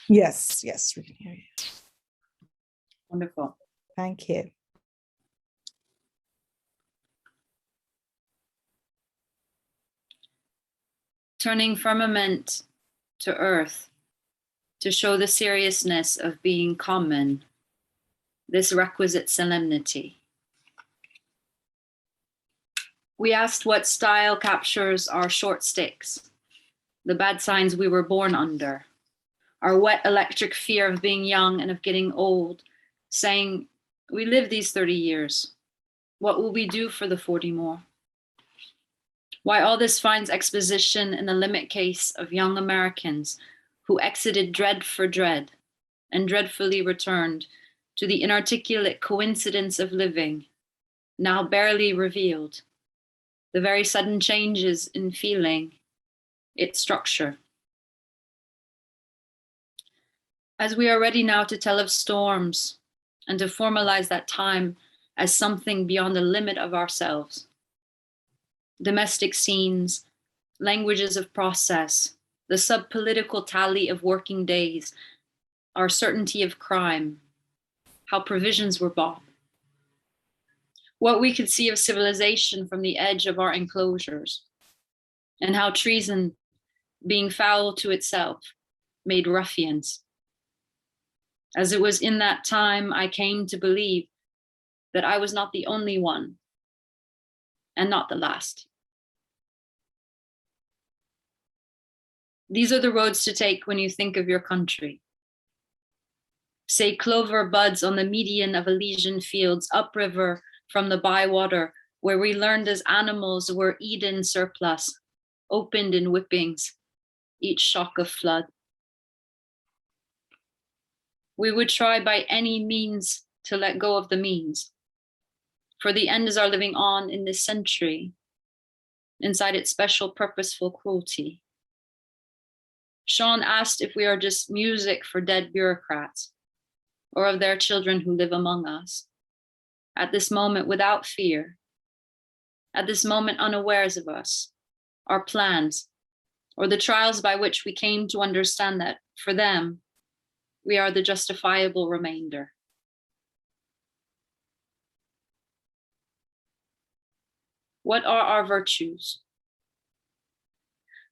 Yes, yes, we can hear you. Wonderful. Thank you. Turning firmament to earth to show the seriousness of being common, this requisite solemnity. We asked what style captures our short sticks, the bad signs we were born under, our wet electric fear of being young and of getting old, saying, we live these 30 years. What will we do for the 40 more? Why all this finds exposition in the limit case of young Americans who exited dread for dread and dreadfully returned to the inarticulate coincidence of living, now barely revealed, the very sudden changes in feeling, its structure. As we are ready now to tell of storms and to formalize that time as something beyond the limit of ourselves, domestic scenes, languages of process, the sub-political tally of working days, our certainty of crime, how provisions were bought, what we could see of civilization from the edge of our enclosures, and how treason, being foul to itself, made ruffians. As it was in that time I came to believe that I was not the only one and not the last. These are the roads to take when you think of your country. Say clover buds on the median of Elysian fields, upriver from the bywater, where we learned as animals were Eden surplus, opened in whippings, each shock of flood. We would try by any means to let go of the means, for the end is our living on in this century, inside its special purposeful cruelty. Sean asked if we are just music for dead bureaucrats, or of their children who live among us, at this moment without fear, at this moment unawares of us, our plans, or the trials by which we came to understand that, for them, we are the justifiable remainder. What are our virtues?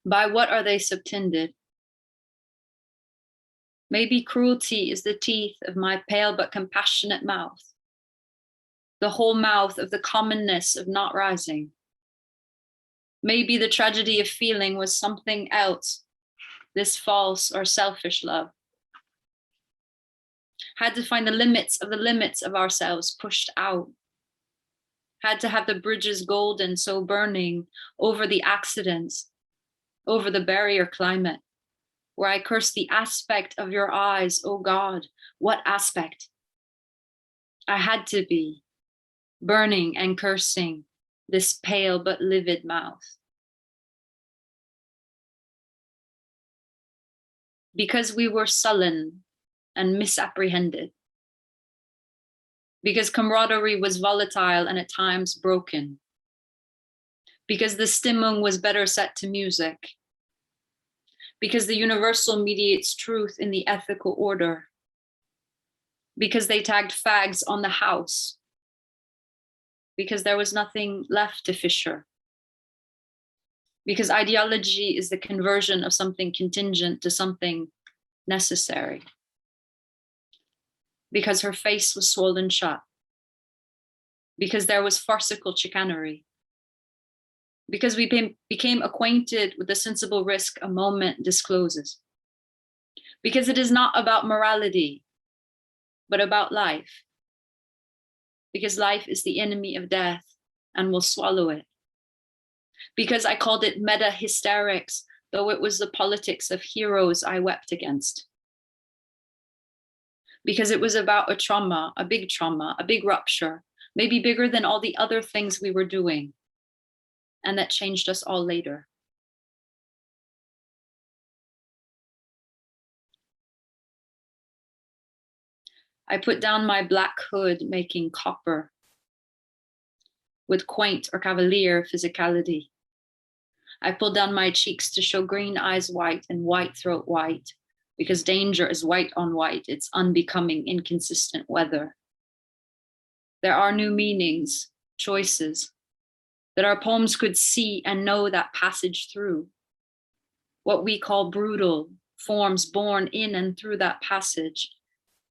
By what are they subtended? Maybe cruelty is the teeth of my pale but compassionate mouth, the whole mouth of the commonness of not rising. Maybe the tragedy of feeling was something else, this false or selfish love. Had to find the limits of ourselves pushed out. Had to have the bridges golden, so burning over the accidents, over the barrier climate, where I curse the aspect of your eyes, oh God, what aspect? I had to be burning and cursing this pale but livid mouth. Because we were sullen and misapprehended. Because camaraderie was volatile and at times broken. Because the Stimmung was better set to music. Because the universal mediates truth in the ethical order. Because they tagged fags on the house. Because there was nothing left to fisher. Because ideology is the conversion of something contingent to something necessary. Because her face was swollen shut. Because there was farcical chicanery. Because we became acquainted with the sensible risk a moment discloses. Because it is not about morality, but about life. Because life is the enemy of death and will swallow it. Because I called it meta-hysterics, though it was the politics of heroes I wept against. Because it was about a trauma, a big rupture, maybe bigger than all the other things we were doing, and that changed us all later. I put down my black hood making copper with quaint or cavalier physicality. I pulled down my cheeks to show green eyes white and white throat white, because danger is white on white, it's unbecoming, inconsistent weather. There are new meanings, choices, that our poems could see and know that passage through. What we call brutal forms born in and through that passage,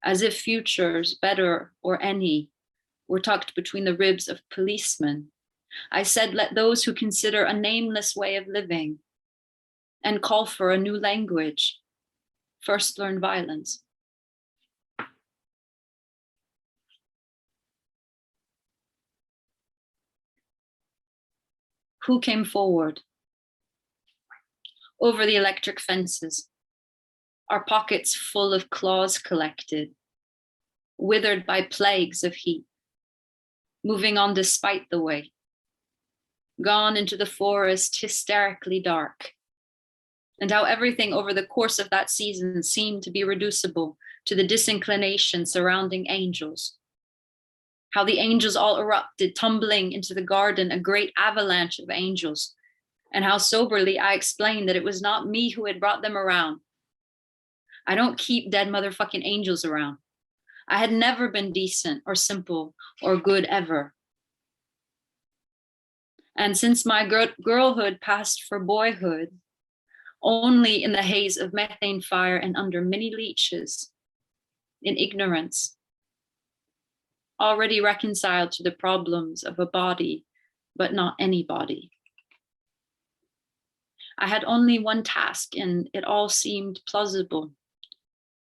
as if futures, better or any, were tucked between the ribs of policemen. I said, let those who consider a nameless way of living and call for a new language first learn violence. Who came forward? Over the electric fences, our pockets full of claws collected, withered by plagues of heat, moving on despite the way, gone into the forest hysterically dark, and how everything over the course of that season seemed to be reducible to the disinclination surrounding angels. How the angels all erupted, tumbling into the garden, a great avalanche of angels, and how soberly I explained that it was not me who had brought them around. I don't keep dead motherfucking angels around. I had never been decent or simple or good ever. And since my girlhood passed for boyhood, only in the haze of methane fire and under mini leeches, in ignorance, already reconciled to the problems of a body, but not any body. I had only one task, and it all seemed plausible,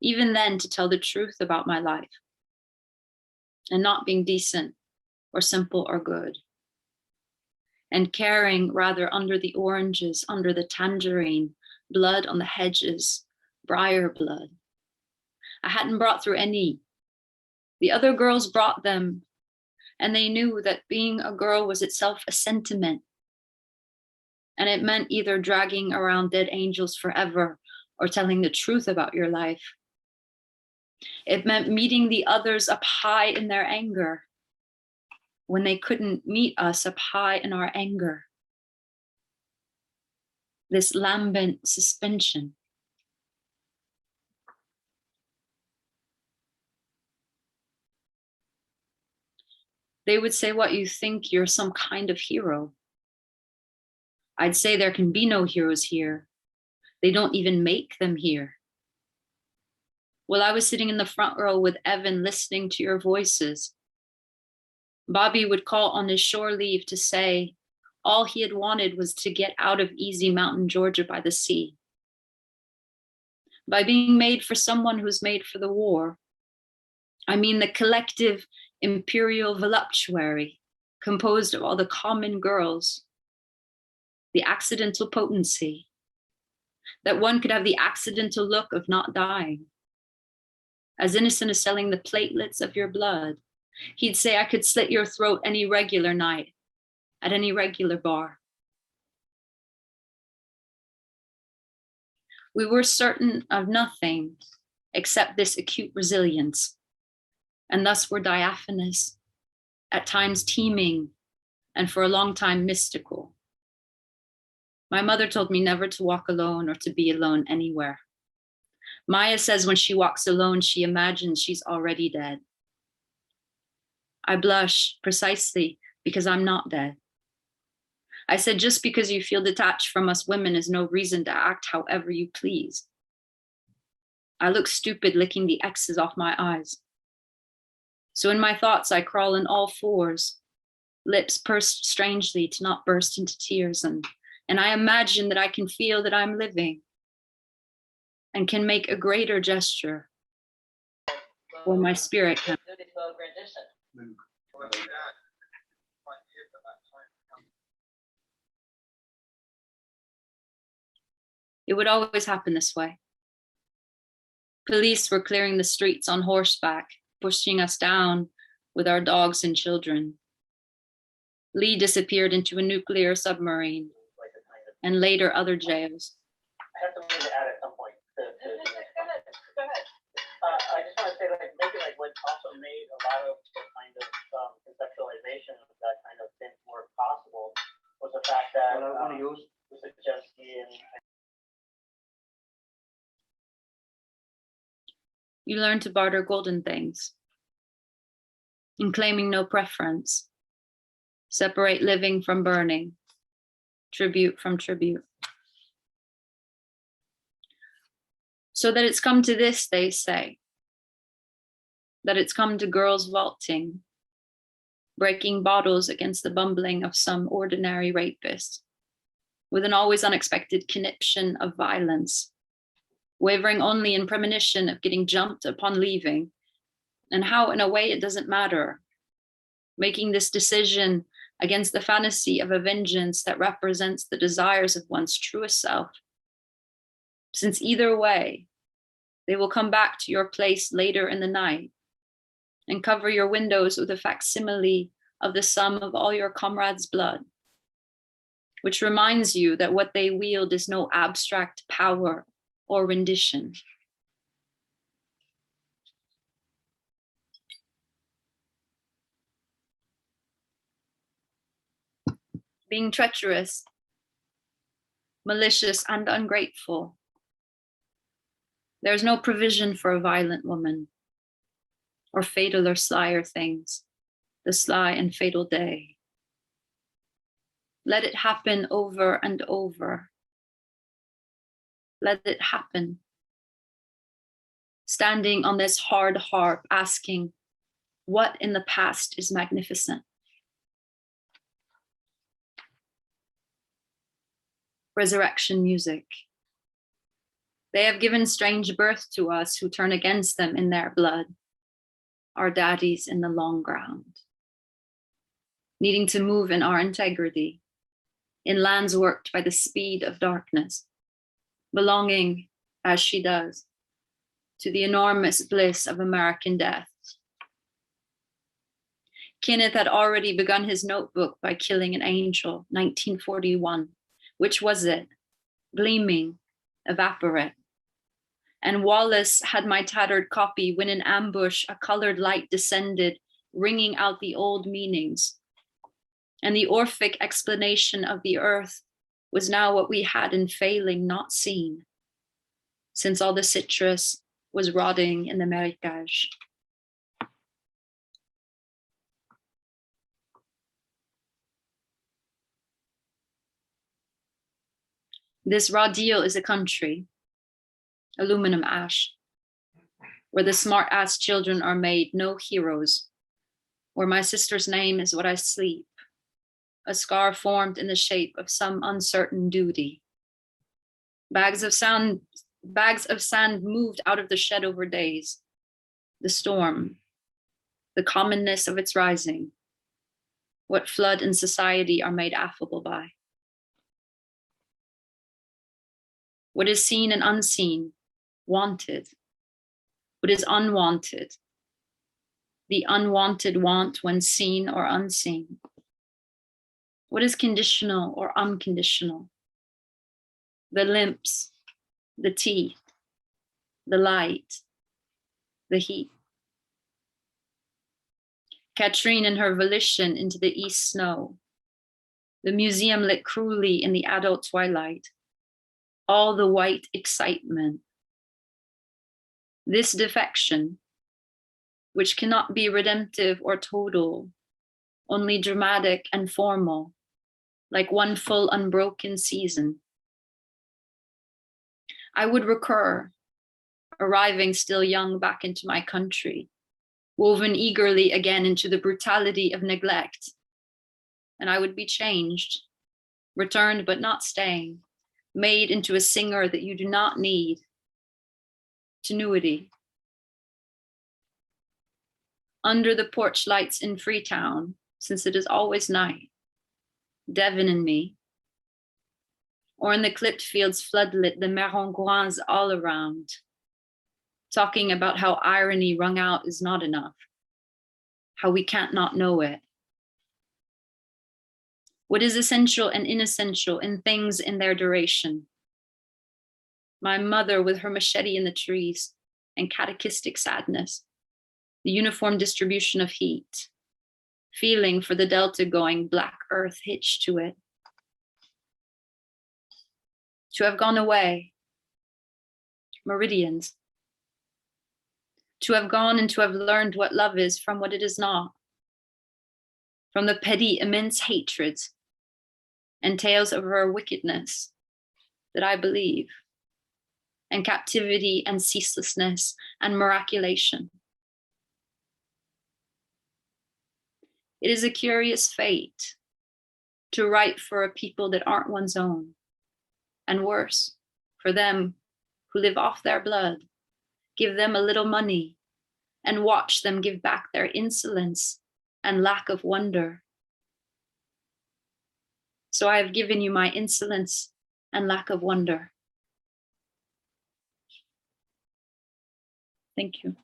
even then, to tell the truth about my life, and not being decent or simple or good, and caring rather under the oranges, under the tangerine, blood on the hedges, briar blood. I hadn't brought through any. The other girls brought them, and they knew that being a girl was itself a sentiment. And it meant either dragging around dead angels forever or telling the truth about your life. It meant meeting the others up high in their anger when they couldn't meet us up high in our anger. This lambent suspension. They would say, what, you think you're some kind of hero? I'd say there can be no heroes here. They don't even make them here. Well, I was sitting in the front row with Evan listening to your voices. Bobby would call on his shore leave to say all he had wanted was to get out of easy mountain Georgia by the sea. By being made for someone who's made for the war, I mean the collective imperial voluptuary composed of all the common girls, the accidental potency, that one could have the accidental look of not dying, as innocent as selling the platelets of your blood. He'd say, I could slit your throat any regular night, at any regular bar. We were certain of nothing except this acute resilience, and thus were diaphanous, at times teeming, and for a long time mystical. My mother told me never to walk alone or to be alone anywhere. Maya says when she walks alone, she imagines she's already dead. I blush precisely because I'm not dead. I said, just because you feel detached from us women is no reason to act however you please. I look stupid licking the X's off my eyes. So in my thoughts, I crawl in all fours, lips pursed strangely to not burst into tears, and I imagine that I can feel that I'm living and can make a greater gesture or my spirit can. It would always happen this way. Police were clearing the streets on horseback, pushing us down with our dogs and children. Lee disappeared into a nuclear submarine, and later other jails. I have something to add at some point. Go ahead. I just want to say, maybe what also made a lot of the kind of conceptualization of that kind of thing more possible was the fact that the suggestion You learn to barter golden things, in claiming no preference, separate living from burning, tribute from tribute. So that it's come to this, they say, that it's come to girls vaulting, breaking bottles against the bumbling of some ordinary rapist, with an always unexpected conniption of violence, wavering only in premonition of getting jumped upon leaving, and how in a way it doesn't matter, making this decision against the fantasy of a vengeance that represents the desires of one's truest self. Since either way, they will come back to your place later in the night and cover your windows with a facsimile of the sum of all your comrades' blood, which reminds you that what they wield is no abstract power or rendition. Being treacherous, malicious, and ungrateful, there's no provision for a violent woman, or fatal or slyer things, the sly and fatal day. Let it happen over and over. Let it happen. Standing on this hard harp, asking, what in the past is magnificent? Resurrection music. They have given strange birth to us who turn against them in their blood, our daddies in the long ground, needing to move in our integrity, in lands worked by the speed of darkness, belonging, as she does, to the enormous bliss of American death. Kenneth had already begun his notebook by killing an angel, 1941. Which was it? Gleaming, evaporate. And Wallace had my tattered copy when in ambush a colored light descended, ringing out the old meanings. And the Orphic explanation of the earth was now what we had in failing not seen, since all the citrus was rotting in the marécage. This raw deal is a country, aluminum ash, where the smart-ass children are made no heroes, where my sister's name is what I sleep, a scar formed in the shape of some uncertain duty. Bags of sand moved out of the shed over days, the storm, the commonness of its rising, what flood and society are made affable by. What is seen and unseen, wanted, what is unwanted, the unwanted want when seen or unseen. What is conditional or unconditional? The limbs, the teeth, the light, the heat. Katrine and her volition into the east snow. The museum lit cruelly in the adult twilight. All the white excitement. This defection, which cannot be redemptive or total, only dramatic and formal, like one full unbroken season. I would recur, arriving still young back into my country, woven eagerly again into the brutality of neglect, and I would be changed, returned but not staying, made into a singer that you do not need. Tenuity. Under the porch lights in Freetown, since it is always night, Devon and me. Or in the clipped fields floodlit, the Marangouins all around, talking about how irony wrung out is not enough, how we can't not know it. What is essential and inessential in things in their duration. My mother with her machete in the trees and catechistic sadness, the uniform distribution of heat, feeling for the delta going black earth hitched to it. To have gone away, meridians. to have gone and to have learned what love is from what it is not, from the petty, immense hatred and tales of her wickedness that I believe, and captivity and ceaselessness and miraculation. It is a curious fate to write for a people that aren't one's own, and worse, for them who live off their blood, give them a little money, and watch them give back their insolence and lack of wonder. So I have given you my insolence and lack of wonder. Thank you.